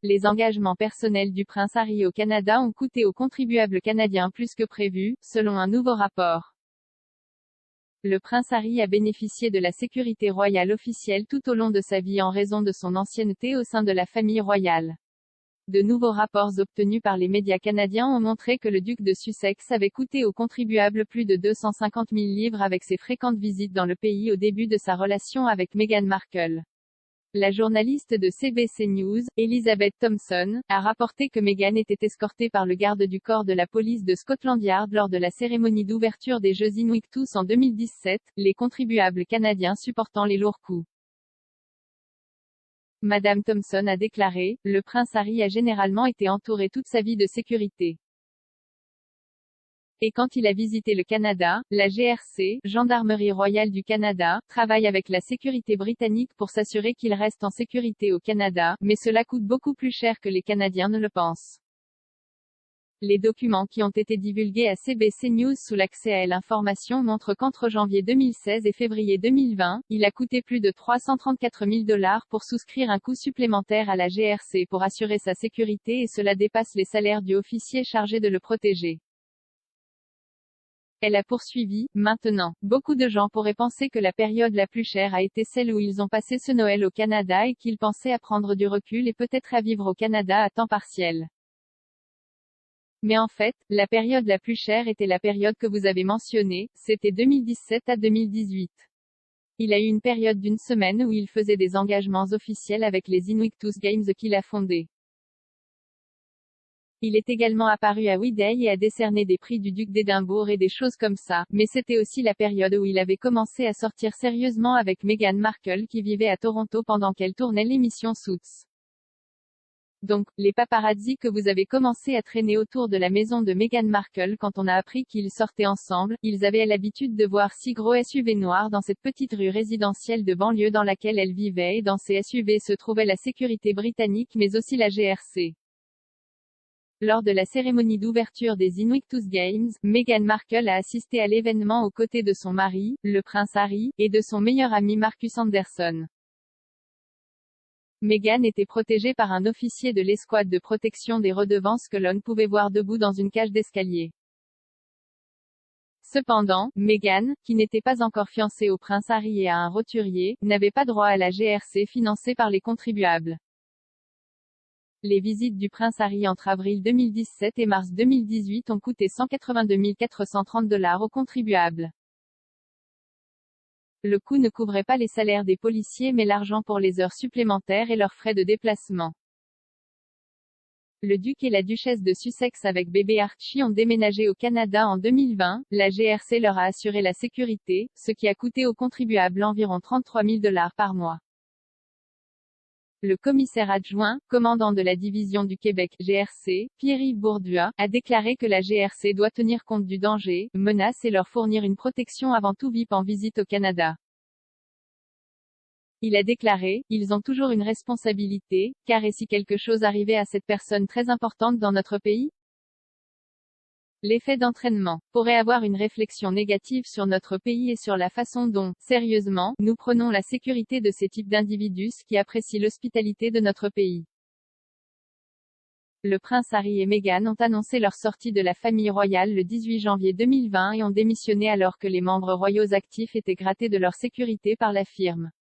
les engagements personnels du prince Harry au Canada ont coûté aux contribuables canadiens plus que prévu, selon un nouveau rapport. Le prince Harry a bénéficié de la sécurité royale officielle tout au long de sa vie en raison de son ancienneté au sein de la famille royale. De nouveaux rapports obtenus par les médias canadiens ont montré que le duc de Sussex avait coûté aux contribuables plus de 250 000 livres avec ses fréquentes visites dans le pays au début de sa relation avec Meghan Markle. La journaliste de CBC News, Elizabeth Thompson, a rapporté que Meghan était escortée par le garde du corps de la police de Scotland Yard lors de la cérémonie d'ouverture des Jeux Invictus en 2017, les contribuables canadiens supportant les lourds coûts. Madame Thompson a déclaré, le prince Harry a généralement été entouré toute sa vie de sécurité. Et quand il a visité le Canada, la GRC, Gendarmerie royale du Canada, travaille avec la sécurité britannique pour s'assurer qu'il reste en sécurité au Canada, mais cela coûte beaucoup plus cher que les Canadiens ne le pensent. Les documents qui ont été divulgués à CBC News sous l'accès à l'information montrent qu'entre janvier 2016 et février 2020, il a coûté plus de 334 000 $ pour souscrire un coût supplémentaire à la GRC pour assurer sa sécurité et cela dépasse les salaires du officier chargé de le protéger. Elle a poursuivi, maintenant, beaucoup de gens pourraient penser que la période la plus chère a été celle où ils ont passé ce Noël au Canada et qu'ils pensaient à prendre du recul et peut-être à vivre au Canada à temps partiel. Mais en fait, la période la plus chère était la période que vous avez mentionnée, c'était 2017 à 2018. Il a eu une période d'une semaine où il faisait des engagements officiels avec les Invictus Games qu'il a fondés. Il est également apparu à Ouiday et a décerné des prix du duc d'Édimbourg et des choses comme ça, mais c'était aussi la période où il avait commencé à sortir sérieusement avec Meghan Markle qui vivait à Toronto pendant qu'elle tournait l'émission Suits. Donc, les paparazzi que vous avez commencé à traîner autour de la maison de Meghan Markle quand on a appris qu'ils sortaient ensemble, ils avaient l'habitude de voir 6 gros SUV noirs dans cette petite rue résidentielle de banlieue dans laquelle elle vivait et dans ces SUV se trouvait la sécurité britannique mais aussi la GRC. Lors de la cérémonie d'ouverture des Invictus Games, Meghan Markle a assisté à l'événement aux côtés de son mari, le prince Harry, et de son meilleur ami Marcus Anderson. Meghan était protégée par un officier de l'escouade de protection des redevances que l'on pouvait voir debout dans une cage d'escalier. Cependant, Meghan, qui n'était pas encore fiancée au prince Harry et à un roturier, n'avait pas droit à la GRC financée par les contribuables. Les visites du prince Harry entre avril 2017 et mars 2018 ont coûté 182 430 $ aux contribuables. Le coût ne couvrait pas les salaires des policiers mais l'argent pour les heures supplémentaires et leurs frais de déplacement. Le duc et la duchesse de Sussex avec bébé Archie ont déménagé au Canada en 2020, la GRC leur a assuré la sécurité, ce qui a coûté aux contribuables environ 33 000 $ par mois. Le commissaire adjoint, commandant de la division du Québec, GRC, Pierre-Yves Bourduas, a déclaré que la GRC doit tenir compte du danger, menace et leur fournir une protection avant tout VIP en visite au Canada. Il a déclaré, ils ont toujours une responsabilité, car et si quelque chose arrivait à cette personne très importante dans notre pays? L'effet d'entraînement pourrait avoir une réflexion négative sur notre pays et sur la façon dont, sérieusement, nous prenons la sécurité de ces types d'individus qui apprécient l'hospitalité de notre pays. Le prince Harry et Meghan ont annoncé leur sortie de la famille royale le 18 janvier 2020 et ont démissionné alors que les membres royaux actifs étaient grattés de leur sécurité par la firme.